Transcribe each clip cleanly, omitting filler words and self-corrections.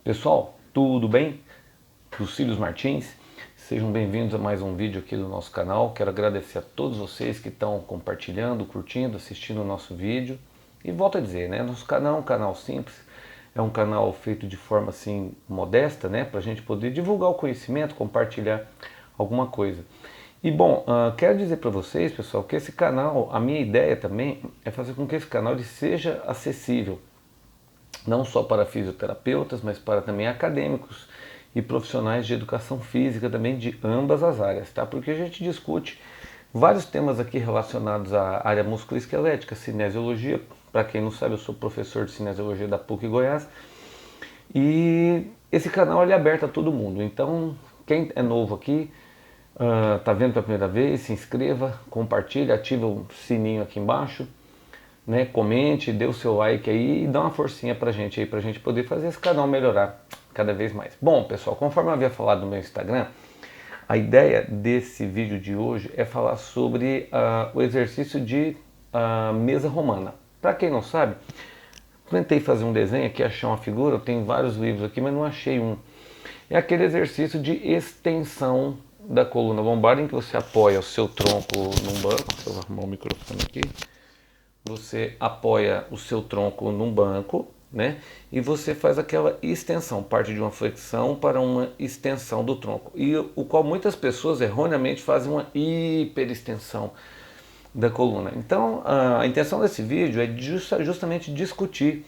Pessoal, tudo bem? Lucílios Martins, sejam bem-vindos a mais um vídeo aqui do nosso canal. Quero agradecer a todos vocês que estão compartilhando, curtindo, assistindo o nosso vídeo. E volto a dizer, né? Nosso canal é um canal simples, é um canal feito de forma assim modesta, né? Para a gente poder divulgar o conhecimento, compartilhar alguma coisa. E bom, quero dizer para vocês, pessoal, que esse canal, a minha ideia também é fazer com que esse canal ele seja acessível não só para fisioterapeutas, mas para também acadêmicos e profissionais de educação física também de ambas as áreas, tá? Porque a gente discute vários temas aqui relacionados à área musculoesquelética, cinesiologia. Para quem não sabe, eu sou professor de cinesiologia da PUC Goiás e esse canal é aberto a todo mundo. Então, quem é novo aqui, tá vendo pela primeira vez, se inscreva, compartilhe, ative o sininho aqui embaixo, né? Comente, dê o seu like aí e dá uma forcinha pra gente aí, pra gente poder fazer esse canal melhorar cada vez mais. Bom, pessoal, conforme eu havia falado no meu Instagram, a ideia desse vídeo de hoje é falar sobre o exercício de mesa romana. Para quem não sabe, tentei fazer um desenho aqui, achar uma figura, eu tenho vários livros aqui, mas não achei um. É aquele exercício de extensão da coluna lombar em que você apoia o seu tronco num banco. Deixa eu arrumar o microfone aqui. Você apoia o seu tronco num banco, né? E você faz aquela extensão, parte de uma flexão para uma extensão do tronco. E o qual muitas pessoas erroneamente fazem uma hiperextensão da coluna. Então, a intenção desse vídeo é justamente discutir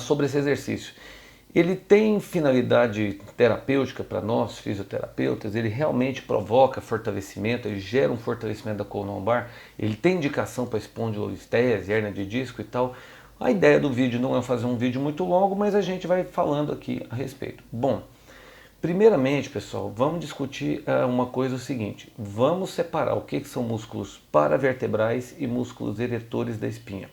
sobre esse exercício. Ele tem finalidade terapêutica para nós, fisioterapeutas, ele realmente provoca fortalecimento, ele gera um fortalecimento da coluna lombar, ele tem indicação para espondilolistese, hérnia de disco e tal. A ideia do vídeo não é fazer um vídeo muito longo, mas a gente vai falando aqui a respeito. Bom, primeiramente, pessoal, vamos discutir uma coisa o seguinte, vamos separar o que são músculos paravertebrais e músculos eretores da espinha.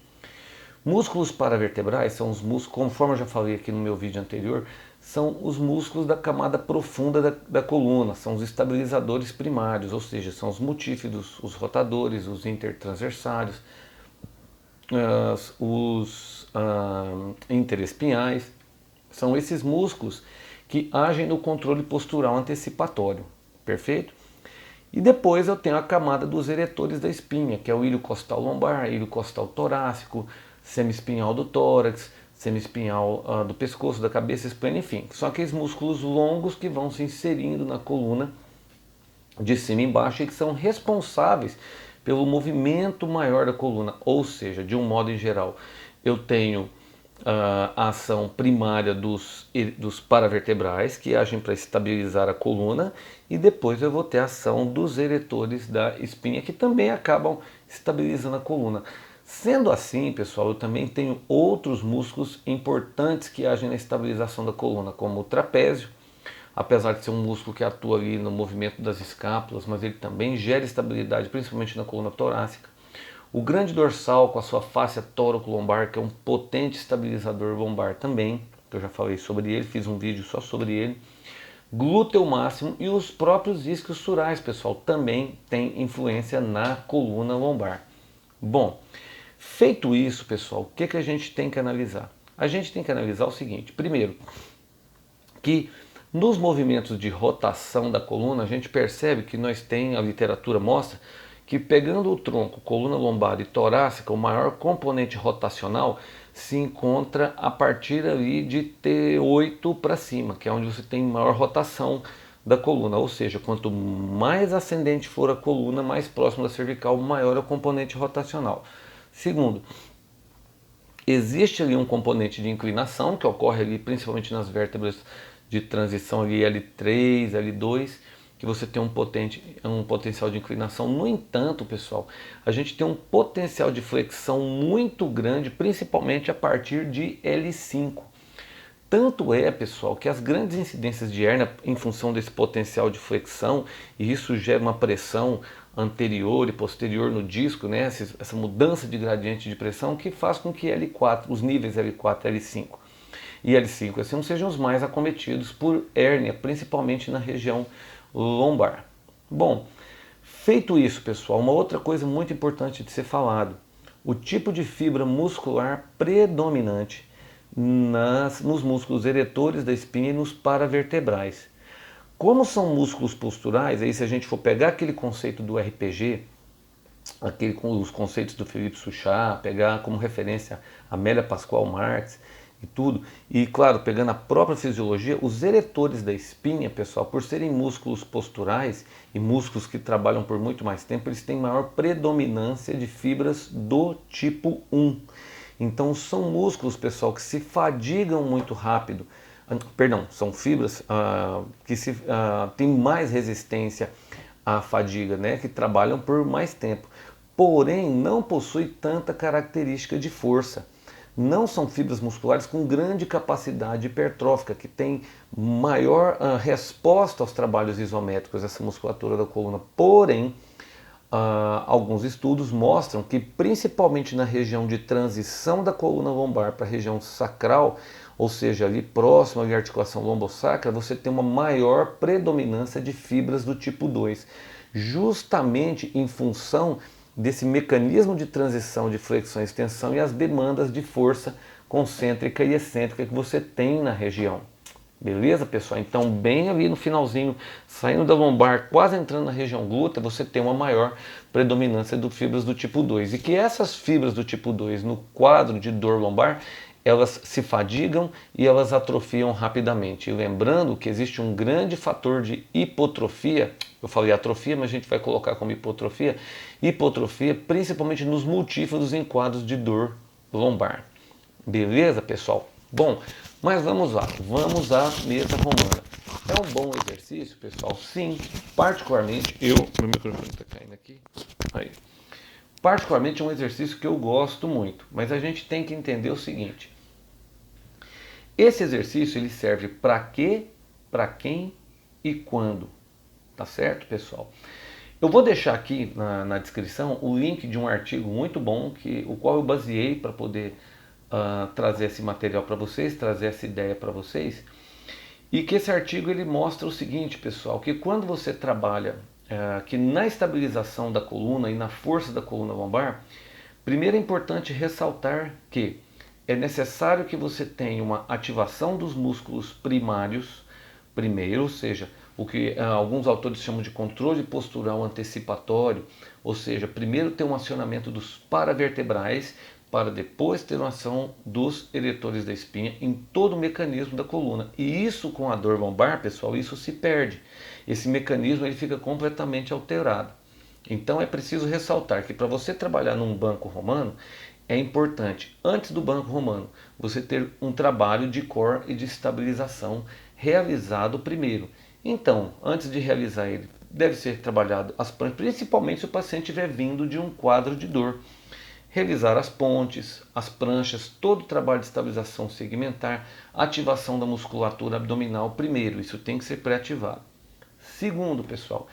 Músculos paravertebrais são os músculos, conforme eu já falei aqui no meu vídeo anterior, são os músculos da camada profunda da coluna, são os estabilizadores primários, ou seja, são os multífidos, os rotadores, os intertransversários, os interespinhais. São esses músculos que agem no controle postural antecipatório, perfeito? E depois eu tenho a camada dos eretores da espinha, que é o ilho costal lombar, ilho costal torácico, semiespinhal do tórax, semiespinhal do pescoço, da cabeça, espinha, enfim. São aqueles músculos longos que vão se inserindo na coluna de cima e embaixo e que são responsáveis pelo movimento maior da coluna. Ou seja, de um modo em geral, eu tenho a ação primária dos paravertebrais, que agem para estabilizar a coluna, e depois eu vou ter a ação dos eretores da espinha, que também acabam estabilizando a coluna. Sendo assim, pessoal, eu também tenho outros músculos importantes que agem na estabilização da coluna, como o trapézio, apesar de ser um músculo que atua ali no movimento das escápulas, mas ele também gera estabilidade, principalmente na coluna torácica. O grande dorsal com a sua fáscia tóraco-lombar, que é um potente estabilizador lombar também, que eu já falei sobre ele, fiz um vídeo só sobre ele. Glúteo máximo e os próprios isquios surais, pessoal, também tem influência na coluna lombar. Bom, feito isso, pessoal, o que a gente tem que analisar? A gente tem que analisar o seguinte, primeiro, que nos movimentos de rotação da coluna, a gente percebe que a literatura mostra que pegando o tronco, coluna lombar e torácica, o maior componente rotacional se encontra a partir ali de T8 para cima, que é onde você tem maior rotação da coluna, ou seja, quanto mais ascendente for a coluna, mais próximo da cervical, maior é o componente rotacional. Segundo, existe ali um componente de inclinação que ocorre ali principalmente nas vértebras de transição ali L3, L2, que você tem um potencial de inclinação. No entanto, pessoal, a gente tem um potencial de flexão muito grande, principalmente a partir de L5. Tanto é, pessoal, que as grandes incidências de hérnia em função desse potencial de flexão, e isso gera uma pressão anterior e posterior no disco, né? Essa mudança de gradiente de pressão que faz com que L4, os níveis L4 e L5 e L5 assim sejam os mais acometidos por hérnia, principalmente na região lombar. Bom, feito isso, pessoal, uma outra coisa muito importante de ser falado, o tipo de fibra muscular predominante nos músculos eretores da espinha e nos paravertebrais. Como são músculos posturais, aí se a gente for pegar aquele conceito do RPG, aquele com os conceitos do Felipe Suchard, pegar como referência Amélia Pascoal Marx e tudo, e claro, pegando a própria fisiologia, os eretores da espinha, pessoal, por serem músculos posturais e músculos que trabalham por muito mais tempo, eles têm maior predominância de fibras do tipo 1. Então são músculos, pessoal, que se fadigam muito rápido. Perdão, são fibras que têm mais resistência à fadiga, né, que trabalham por mais tempo. Porém, não possui tanta característica de força. Não são fibras musculares com grande capacidade hipertrófica, que tem maior resposta aos trabalhos isométricos, essa musculatura da coluna. Porém, alguns estudos mostram que principalmente na região de transição da coluna lombar para a região sacral, ou seja, ali próximo à articulação lombosacra, você tem uma maior predominância de fibras do tipo 2, justamente em função desse mecanismo de transição de flexão e extensão e as demandas de força concêntrica e excêntrica que você tem na região. Beleza, pessoal? Então, bem ali no finalzinho, saindo da lombar, quase entrando na região glútea, você tem uma maior predominância de fibras do tipo 2. E que essas fibras do tipo 2, no quadro de dor lombar, elas se fadigam e elas atrofiam rapidamente. E lembrando que existe um grande fator de hipotrofia, eu falei atrofia, mas a gente vai colocar como hipotrofia, principalmente nos multíforos em quadros de dor lombar. Beleza, pessoal? Bom, mas vamos lá, vamos à mesa romana. É um bom exercício, pessoal? Sim, particularmente, meu microfone está caindo aqui, aí. Particularmente é um exercício que eu gosto muito, mas a gente tem que entender o seguinte. Esse exercício ele serve para quê, para quem e quando, tá certo, pessoal? Eu vou deixar aqui na descrição o link de um artigo muito bom, o qual eu baseei para poder trazer esse material para vocês, trazer essa ideia para vocês. E que esse artigo ele mostra o seguinte, pessoal, que quando você trabalha que na estabilização da coluna e na força da coluna lombar, primeiro é importante ressaltar que é necessário que você tenha uma ativação dos músculos primários primeiro, ou seja, o que alguns autores chamam de controle postural antecipatório, ou seja, primeiro ter um acionamento dos paravertebrais para depois ter uma ação dos eretores da espinha em todo o mecanismo da coluna. E isso com a dor lombar, pessoal, isso se perde. Esse mecanismo ele fica completamente alterado. Então é preciso ressaltar que para você trabalhar num banco romano, é importante, antes do banco romano, você ter um trabalho de core e de estabilização realizado primeiro. Então, antes de realizar ele, deve ser trabalhado as pranchas, principalmente se o paciente estiver vindo de um quadro de dor. Realizar as pontes, as pranchas, todo o trabalho de estabilização segmentar, ativação da musculatura abdominal primeiro, isso tem que ser pré-ativado. Segundo, pessoal,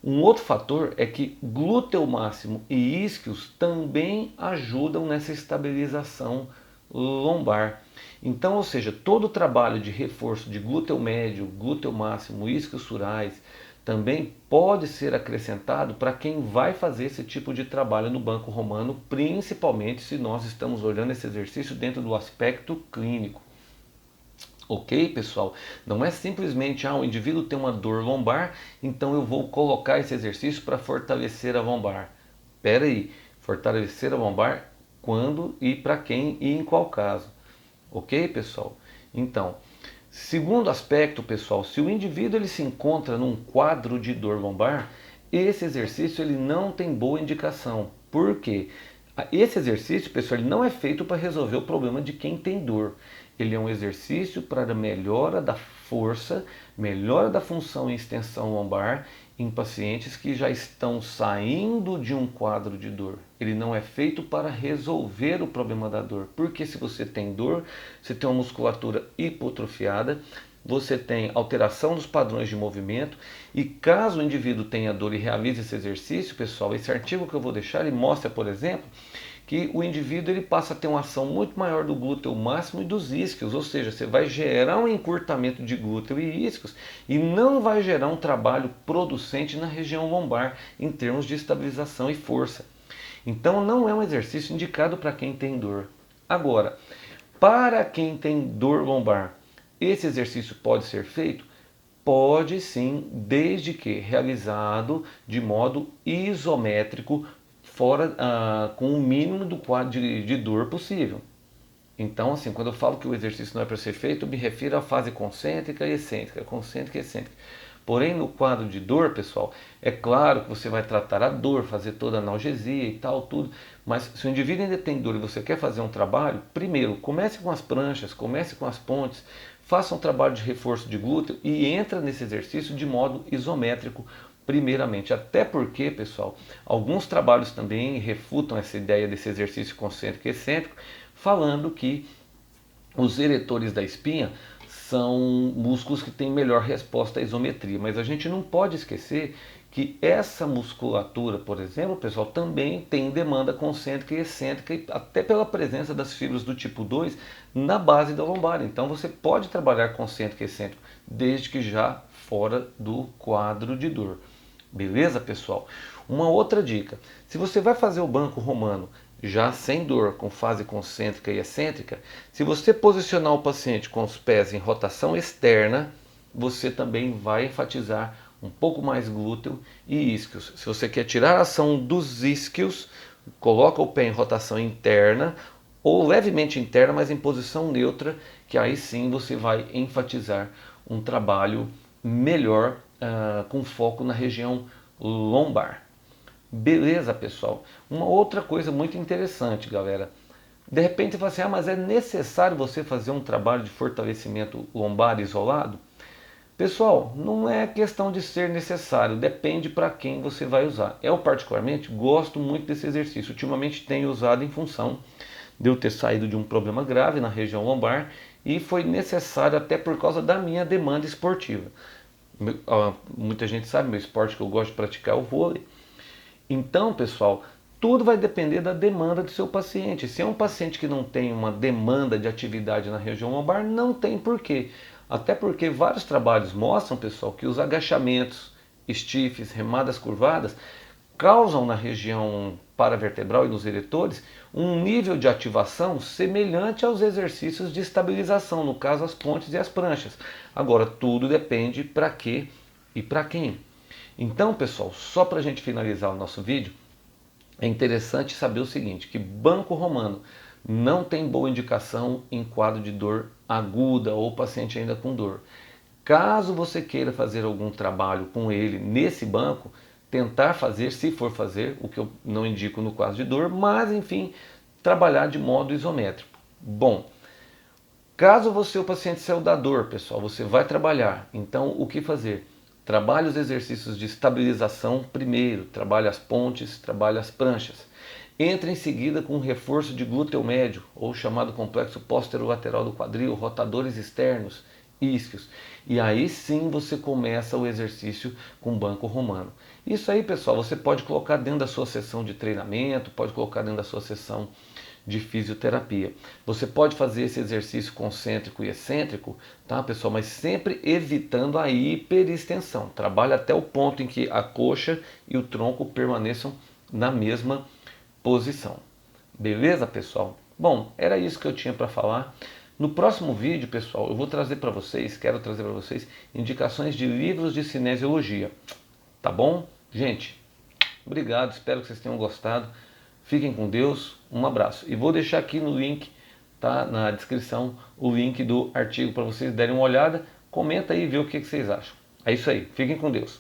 um outro fator é que glúteo máximo e isquios também ajudam nessa estabilização lombar. Então, ou seja, todo o trabalho de reforço de glúteo médio, glúteo máximo, isquios surais, também pode ser acrescentado para quem vai fazer esse tipo de trabalho no banco romano, principalmente se nós estamos olhando esse exercício dentro do aspecto clínico. Ok, pessoal? Não é simplesmente, o indivíduo tem uma dor lombar, então eu vou colocar esse exercício para fortalecer a lombar. Espera aí, fortalecer a lombar quando e para quem e em qual caso. Ok, pessoal? Então, segundo aspecto, pessoal, se o indivíduo ele se encontra num quadro de dor lombar, esse exercício ele não tem boa indicação. Por quê? Esse exercício, pessoal, ele não é feito para resolver o problema de quem tem dor. Ele é um exercício para a melhora da força, melhora da função e extensão lombar em pacientes que já estão saindo de um quadro de dor. Ele não é feito para resolver o problema da dor, porque se você tem dor, você tem uma musculatura hipotrofiada, você tem alteração dos padrões de movimento e caso o indivíduo tenha dor e realize esse exercício, pessoal, esse artigo que eu vou deixar, ele mostra, por exemplo, que o indivíduo ele passa a ter uma ação muito maior do glúteo máximo e dos isquios, ou seja, você vai gerar um encurtamento de glúteo e isquios e não vai gerar um trabalho producente na região lombar em termos de estabilização e força. Então não é um exercício indicado para quem tem dor. Agora, Para quem tem dor lombar, esse exercício pode ser feito? Pode sim, desde que realizado de modo isométrico, fora com o mínimo do quadro de dor possível. Então, assim, quando eu falo que o exercício não é para ser feito, eu me refiro à fase concêntrica e excêntrica, concêntrica e excêntrica. Porém, no quadro de dor, pessoal, é claro que você vai tratar a dor, fazer toda a analgesia e tal, tudo. Mas se o indivíduo ainda tem dor e você quer fazer um trabalho, primeiro, comece com as pranchas, comece com as pontes, faça um trabalho de reforço de glúteo e entra nesse exercício de modo isométrico, primeiramente. Até porque, pessoal, alguns trabalhos também refutam essa ideia desse exercício concêntrico e excêntrico, falando que os eretores da espinha são músculos que têm melhor resposta à isometria, mas a gente não pode esquecer que essa musculatura, por exemplo, pessoal, também tem demanda concêntrica e excêntrica, até pela presença das fibras do tipo 2 na base da lombar. Então você pode trabalhar concêntrico e excêntrico, desde que já fora do quadro de dor. Beleza, pessoal? Uma outra dica: se você vai fazer o banco romano já sem dor, com fase concêntrica e excêntrica, se você posicionar o paciente com os pés em rotação externa, você também vai enfatizar um pouco mais glúteo e isquios. Se você quer tirar a ação dos isquios, coloca o pé em rotação interna ou levemente interna, mas em posição neutra, que aí sim você vai enfatizar um trabalho melhor, com foco na região lombar. Beleza, pessoal? Uma outra coisa muito interessante, galera. De repente você fala assim, mas é necessário você fazer um trabalho de fortalecimento lombar isolado? Pessoal, não é questão de ser necessário, depende para quem você vai usar. Eu particularmente gosto muito desse exercício. Ultimamente tenho usado em função de eu ter saído de um problema grave na região lombar e foi necessário até por causa da minha demanda esportiva. Muita gente sabe, meu esporte que eu gosto de praticar é o vôlei. Então, pessoal, tudo vai depender da demanda do seu paciente. Se é um paciente que não tem uma demanda de atividade na região lombar, não tem porquê. Até porque vários trabalhos mostram, pessoal, que os agachamentos, stiffs, remadas curvadas, causam na região paravertebral e nos eretores um nível de ativação semelhante aos exercícios de estabilização, no caso as pontes e as pranchas. Agora, tudo depende para quê e para quem. Então, pessoal, só para a gente finalizar o nosso vídeo, é interessante saber o seguinte, que banco romano não tem boa indicação em quadro de dor aguda ou paciente ainda com dor. Caso você queira fazer algum trabalho com ele nesse banco, tentar fazer, se for fazer, o que eu não indico no quadro de dor, mas enfim, trabalhar de modo isométrico. Bom, caso você, o paciente saiu da dor, pessoal, você vai trabalhar, então o que fazer? Trabalhe os exercícios de estabilização primeiro, trabalhe as pontes, trabalhe as pranchas. Entra em seguida com um reforço de glúteo médio, ou chamado complexo posterolateral do quadril, rotadores externos, isquios. E aí sim você começa o exercício com banco romano. Isso aí, pessoal, você pode colocar dentro da sua sessão de treinamento, pode colocar dentro da sua sessão de fisioterapia. Você pode fazer esse exercício concêntrico e excêntrico, tá, pessoal? Mas sempre evitando a hiperextensão. Trabalhe até o ponto em que a coxa e o tronco permaneçam na mesma posição. Beleza, pessoal? Bom, era isso que eu tinha para falar. No próximo vídeo, pessoal, eu vou trazer para vocês, quero trazer para vocês indicações de livros de cinesiologia. Tá bom? Gente, obrigado, espero que vocês tenham gostado. Fiquem com Deus, um abraço. E vou deixar aqui no link, tá, na descrição, o link do artigo para vocês darem uma olhada. Comenta aí e vê o que vocês acham. É isso aí, fiquem com Deus.